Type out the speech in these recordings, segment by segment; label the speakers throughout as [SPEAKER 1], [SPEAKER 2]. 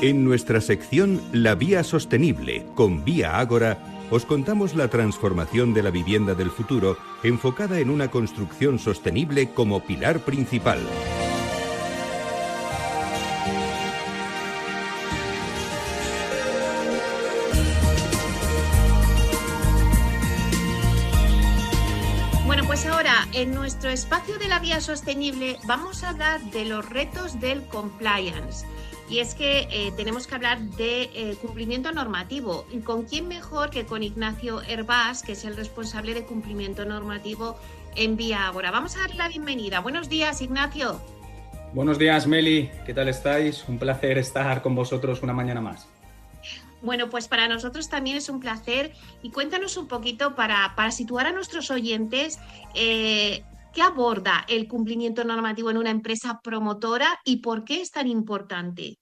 [SPEAKER 1] En nuestra sección La Vía Sostenible con Vía Ágora, os contamos la transformación de la vivienda del futuro enfocada en una construcción sostenible como pilar principal.
[SPEAKER 2] Bueno, pues ahora en nuestro espacio de la Vía Sostenible vamos a hablar de los retos del compliance. Y es que tenemos que hablar de cumplimiento normativo. ¿Y con quién mejor que con Ignacio Hervás, que es el responsable de cumplimiento normativo en Vía Ágora? Vamos a darle la bienvenida. Buenos días, Ignacio.
[SPEAKER 3] Buenos días, Meli. ¿Qué tal estáis? Un placer estar con vosotros una mañana más.
[SPEAKER 2] Bueno, pues para nosotros también es un placer. Y cuéntanos un poquito para situar a nuestros oyentes qué aborda el cumplimiento normativo en una empresa promotora y por qué es tan importante.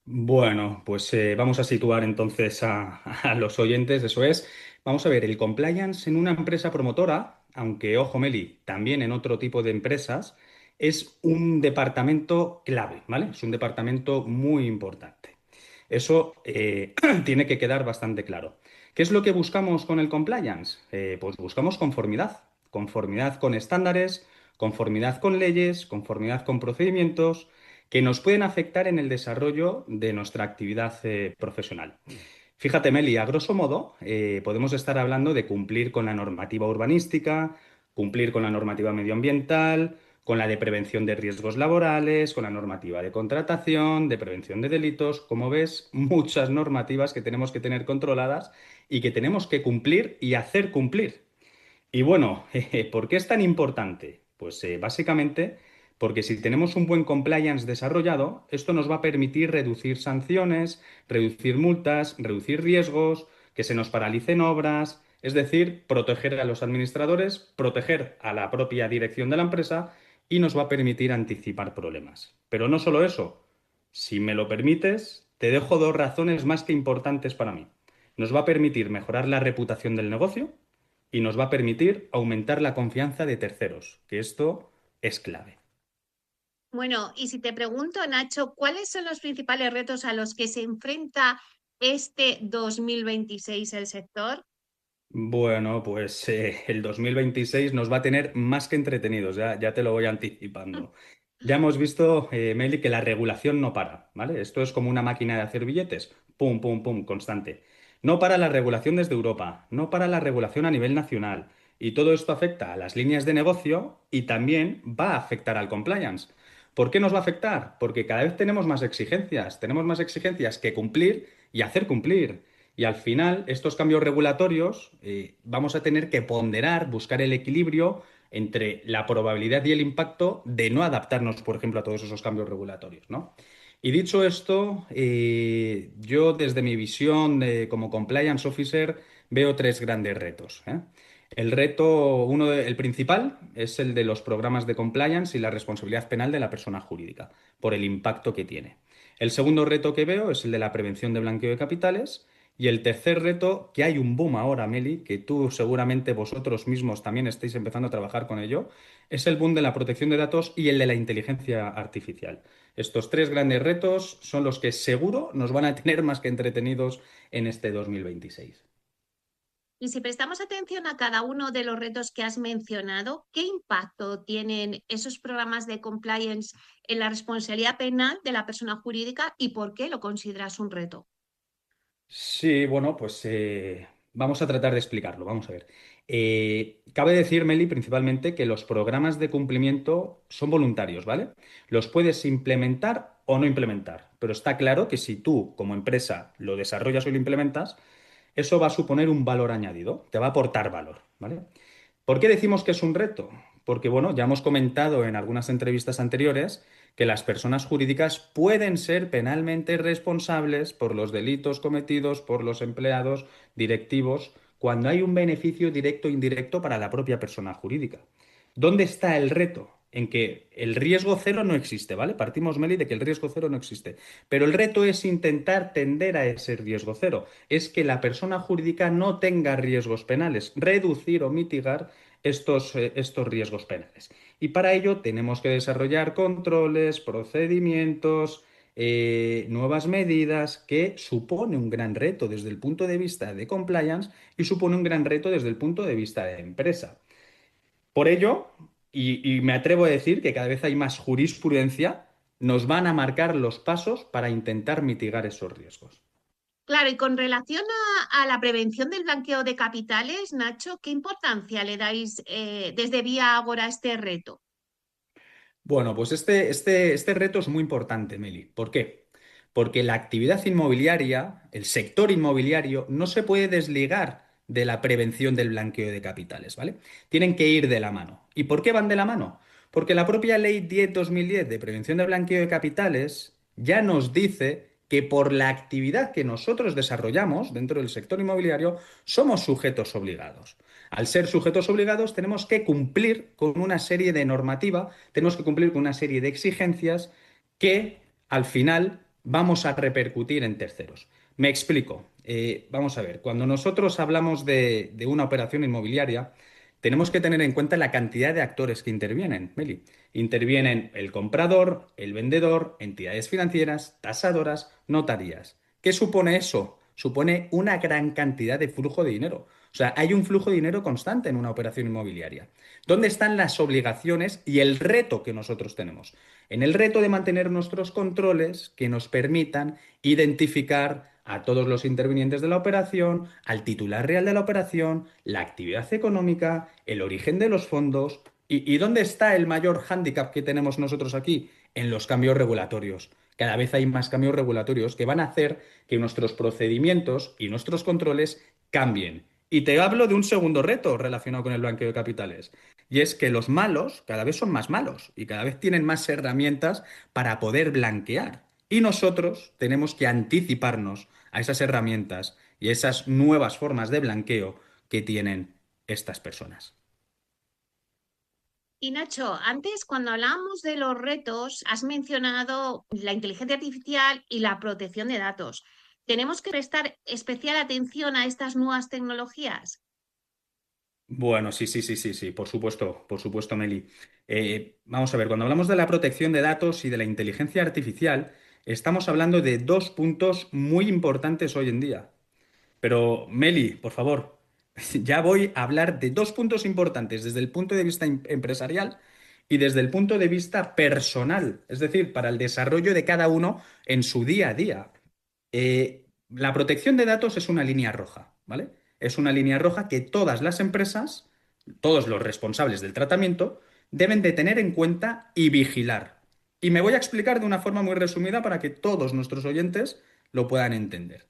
[SPEAKER 3] Bueno, pues vamos a situar entonces a los oyentes, eso es. Vamos a ver, el compliance en una empresa promotora, aunque ojo, Meli, también en otro tipo de empresas, es un departamento clave, ¿vale? Es un departamento muy importante. Eso tiene que quedar bastante claro. ¿Qué es lo que buscamos con el compliance? Pues buscamos conformidad. Conformidad con estándares, conformidad con leyes, conformidad con procedimientos que nos pueden afectar en el desarrollo de nuestra actividad profesional. Fíjate, Meli, a grosso modo, podemos estar hablando de cumplir con la normativa urbanística, cumplir con la normativa medioambiental, con la de prevención de riesgos laborales, con la normativa de contratación, de prevención de delitos. Como ves, muchas normativas que tenemos que tener controladas y que tenemos que cumplir y hacer cumplir. Y bueno, ¿por qué es tan importante? Pues básicamente porque si tenemos un buen compliance desarrollado, esto nos va a permitir reducir sanciones, reducir multas, reducir riesgos, que se nos paralicen obras, es decir, proteger a los administradores, proteger a la propia dirección de la empresa y nos va a permitir anticipar problemas. Pero no solo eso, si me lo permites, te dejo dos razones más que importantes para mí. Nos va a permitir mejorar la reputación del negocio y nos va a permitir aumentar la confianza de terceros, que esto es clave.
[SPEAKER 2] Bueno, y si te pregunto, Nacho, ¿cuáles son los principales retos a los que se enfrenta este 2026 el sector?
[SPEAKER 3] Bueno, pues el 2026 nos va a tener más que entretenidos, ya te lo voy anticipando. Ya hemos visto, Meli, que la regulación no para, ¿vale? Esto es como una máquina de hacer billetes, pum, pum, pum, constante. No para la regulación desde Europa, no para la regulación a nivel nacional. Y todo esto afecta a las líneas de negocio y también va a afectar al compliance. ¿Por qué nos va a afectar? Porque cada vez tenemos más exigencias que cumplir y hacer cumplir. Y al final, estos cambios regulatorios vamos a tener que ponderar, buscar el equilibrio entre la probabilidad y el impacto de no adaptarnos, por ejemplo, a todos esos cambios regulatorios, ¿no? Y dicho esto, yo desde mi visión como compliance officer veo tres grandes retos, ¿eh? El reto, el principal, es el de los programas de compliance y la responsabilidad penal de la persona jurídica, por el impacto que tiene. El segundo reto que veo es el de la prevención de blanqueo de capitales. Y el tercer reto, que hay un boom ahora, Meli, que tú seguramente vosotros mismos también estáis empezando a trabajar con ello, es el boom de la protección de datos y el de la inteligencia artificial. Estos tres grandes retos son los que seguro nos van a tener más que entretenidos en este 2026.
[SPEAKER 2] Y si prestamos atención a cada uno de los retos que has mencionado, ¿qué impacto tienen esos programas de compliance en la responsabilidad penal de la persona jurídica y por qué lo consideras un reto?
[SPEAKER 3] Sí, bueno, pues vamos a tratar de explicarlo. Vamos a ver. Cabe decir, Meli, principalmente que los programas de cumplimiento son voluntarios, ¿vale? Los puedes implementar o no implementar, pero está claro que si tú como empresa lo desarrollas o lo implementas, eso va a suponer un valor añadido, te va a aportar valor, ¿vale? ¿Por qué decimos que es un reto? Porque, bueno, ya hemos comentado en algunas entrevistas anteriores que las personas jurídicas pueden ser penalmente responsables por los delitos cometidos por los empleados directivos cuando hay un beneficio directo e indirecto para la propia persona jurídica. ¿Dónde está el reto? En que el riesgo cero no existe, ¿vale? Partimos, Meli, de que el riesgo cero no existe. Pero el reto es intentar tender a ese riesgo cero. Es que la persona jurídica no tenga riesgos penales, reducir o mitigar estos riesgos penales. Y para ello tenemos que desarrollar controles, procedimientos, nuevas medidas, que supone un gran reto desde el punto de vista de compliance y supone un gran reto desde el punto de vista de empresa. Por ello, y me atrevo a decir que cada vez hay más jurisprudencia, nos van a marcar los pasos para intentar mitigar esos riesgos.
[SPEAKER 2] Claro, y con relación a la prevención del blanqueo de capitales, Nacho, ¿qué importancia le dais desde Vía Ágora a este reto?
[SPEAKER 3] Bueno, pues este reto es muy importante, Meli. ¿Por qué? Porque la actividad inmobiliaria, el sector inmobiliario, no se puede desligar de la prevención del blanqueo de capitales, ¿vale? Tienen que ir de la mano. ¿Y por qué van de la mano? Porque la propia Ley 10/2010 de prevención del blanqueo de capitales ya nos dice que por la actividad que nosotros desarrollamos dentro del sector inmobiliario, somos sujetos obligados. Al ser sujetos obligados, tenemos que cumplir con una serie de normativa, tenemos que cumplir con una serie de exigencias que al final vamos a repercutir en terceros. Me explico. Vamos a ver, cuando nosotros hablamos de una operación inmobiliaria, tenemos que tener en cuenta la cantidad de actores que intervienen, Meli. Intervienen el comprador, el vendedor, entidades financieras, tasadoras, notarías. ¿Qué supone eso? Supone una gran cantidad de flujo de dinero. O sea, hay un flujo de dinero constante en una operación inmobiliaria. ¿Dónde están las obligaciones y el reto que nosotros tenemos? En el reto de mantener nuestros controles que nos permitan identificar a todos los intervinientes de la operación, al titular real de la operación, la actividad económica, el origen de los fondos. ¿Y dónde está el mayor hándicap que tenemos nosotros aquí? En los cambios regulatorios. Cada vez hay más cambios regulatorios que van a hacer que nuestros procedimientos y nuestros controles cambien. Y te hablo de un segundo reto relacionado con el blanqueo de capitales. Y es que los malos cada vez son más malos y cada vez tienen más herramientas para poder blanquear. Y nosotros tenemos que anticiparnos a esas herramientas y a esas nuevas formas de blanqueo que tienen estas personas.
[SPEAKER 2] Y Nacho, antes cuando hablábamos de los retos, has mencionado la inteligencia artificial y la protección de datos. ¿Tenemos que prestar especial atención a estas nuevas tecnologías?
[SPEAKER 3] Bueno, sí, sí, sí, sí, sí, por supuesto, Meli. Vamos a ver, cuando hablamos de la protección de datos y de la inteligencia artificial, estamos hablando de dos puntos muy importantes hoy en día. Pero, Meli, por favor, ya voy a hablar de dos puntos importantes desde el punto de vista empresarial y desde el punto de vista personal, es decir, para el desarrollo de cada uno en su día a día. La protección de datos es una línea roja, ¿vale? Es una línea roja que todas las empresas, todos los responsables del tratamiento, deben de tener en cuenta y vigilar. Y me voy a explicar de una forma muy resumida para que todos nuestros oyentes lo puedan entender.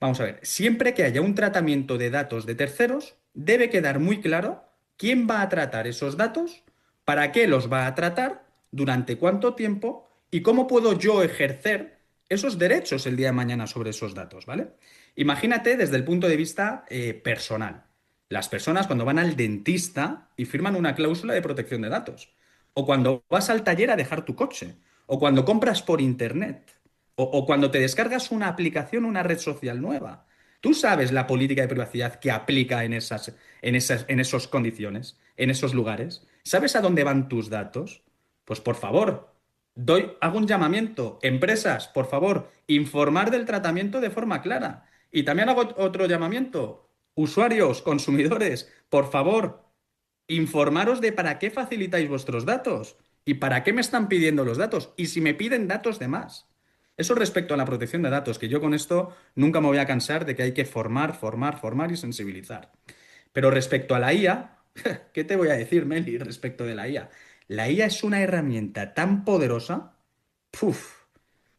[SPEAKER 3] Vamos a ver, siempre que haya un tratamiento de datos de terceros, debe quedar muy claro quién va a tratar esos datos, para qué los va a tratar, durante cuánto tiempo y cómo puedo yo ejercer esos derechos el día de mañana sobre esos datos, ¿vale? Imagínate desde el punto de vista personal. Las personas cuando van al dentista y firman una cláusula de protección de datos, o cuando vas al taller a dejar tu coche, o cuando compras por internet. O cuando te descargas una aplicación, una red social nueva. Tú sabes la política de privacidad que aplica en esas condiciones, en esos lugares. ¿Sabes a dónde van tus datos? Pues por favor, hago un llamamiento. Empresas, por favor, informar del tratamiento de forma clara. Y también hago otro llamamiento. Usuarios, consumidores, por favor, informaros de para qué facilitáis vuestros datos y para qué me están pidiendo los datos y si me piden datos de más. Eso respecto a la protección de datos, que yo con esto nunca me voy a cansar de que hay que formar, formar, formar y sensibilizar. Pero respecto a la IA, ¿qué te voy a decir, Meli, respecto de la IA? La IA es una herramienta tan poderosa, ¡puf!,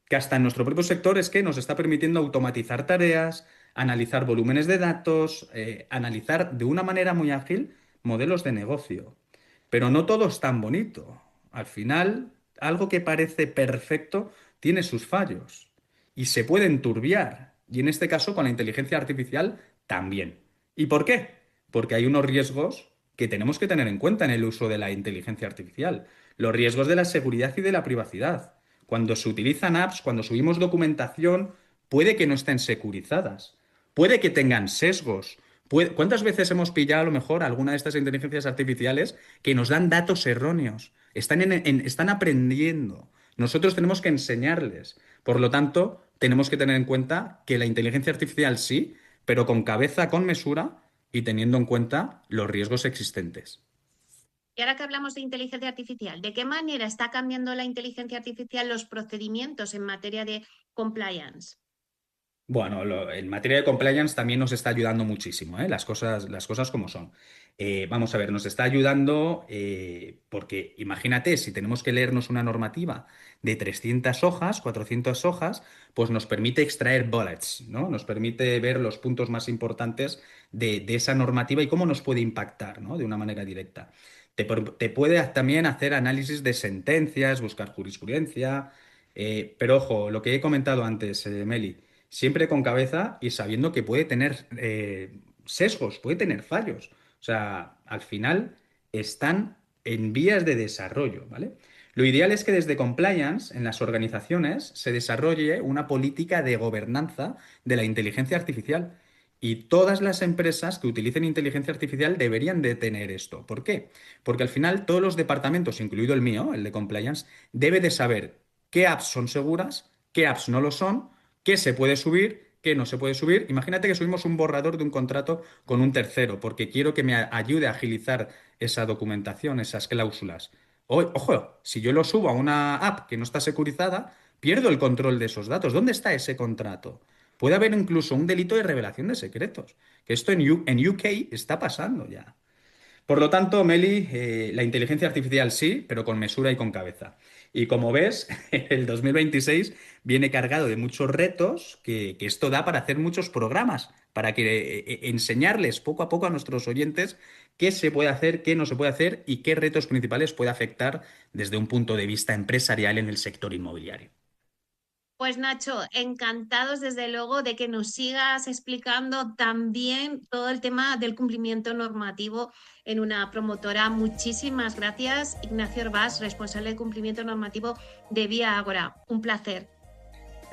[SPEAKER 3] que hasta en nuestro propio sector es que nos está permitiendo automatizar tareas, analizar volúmenes de datos, analizar de una manera muy ágil modelos de negocio. Pero no todo es tan bonito. Al final, algo que parece perfecto tiene sus fallos y se puede enturbiar. Y en este caso, con la inteligencia artificial, también. ¿Y por qué? Porque hay unos riesgos que tenemos que tener en cuenta en el uso de la inteligencia artificial. Los riesgos de la seguridad y de la privacidad. Cuando se utilizan apps, cuando subimos documentación, puede que no estén securizadas, puede que tengan sesgos. ¿Cuántas veces hemos pillado a lo mejor alguna de estas inteligencias artificiales que nos dan datos erróneos? Están aprendiendo. Nosotros tenemos que enseñarles. Por lo tanto, tenemos que tener en cuenta que la inteligencia artificial sí, pero con cabeza, con mesura y teniendo en cuenta los riesgos existentes.
[SPEAKER 2] Y ahora que hablamos de inteligencia artificial, ¿de qué manera está cambiando la inteligencia artificial los procedimientos en materia de compliance?
[SPEAKER 3] Bueno, en materia de compliance también nos está ayudando muchísimo, ¿eh? Las cosas como son. Vamos a ver, nos está ayudando porque imagínate, si tenemos que leernos una normativa de 300 hojas, 400 hojas, pues nos permite extraer bullets, ¿no? Nos permite ver los puntos más importantes de esa normativa y cómo nos puede impactar, ¿no? De una manera directa. Te puede también hacer análisis de sentencias, buscar jurisprudencia, pero ojo, lo que he comentado antes, Meli. Siempre con cabeza y sabiendo que puede tener sesgos, puede tener fallos. O sea, al final están en vías de desarrollo, ¿vale? Lo ideal es que desde compliance en las organizaciones se desarrolle una política de gobernanza de la inteligencia artificial. Y todas las empresas que utilicen inteligencia artificial deberían de tener esto. ¿Por qué? Porque al final todos los departamentos, incluido el mío, el de compliance, debe de saber qué apps son seguras, qué apps no lo son, qué se puede subir, qué no se puede subir. Imagínate que subimos un borrador de un contrato con un tercero, porque quiero que me ayude a agilizar esa documentación, esas cláusulas. Ojo, si yo lo subo a una app que no está securizada, pierdo el control de esos datos. ¿Dónde está ese contrato? Puede haber incluso un delito de revelación de secretos, que esto en UK está pasando ya. Por lo tanto, Meli, la inteligencia artificial sí, pero con mesura y con cabeza. Y como ves, el 2026 viene cargado de muchos retos que esto da para hacer muchos programas, para que enseñarles poco a poco a nuestros oyentes qué se puede hacer, qué no se puede hacer y qué retos principales puede afectar desde un punto de vista empresarial en el sector inmobiliario.
[SPEAKER 2] Pues Nacho, encantados desde luego de que nos sigas explicando también todo el tema del cumplimiento normativo en una promotora. Muchísimas gracias, Ignacio Herbás, responsable de cumplimiento normativo de Vía Ágora. Un placer.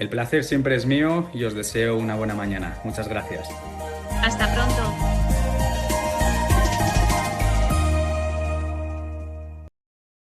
[SPEAKER 3] El placer siempre es mío y os deseo una buena mañana. Muchas gracias.
[SPEAKER 2] Hasta pronto.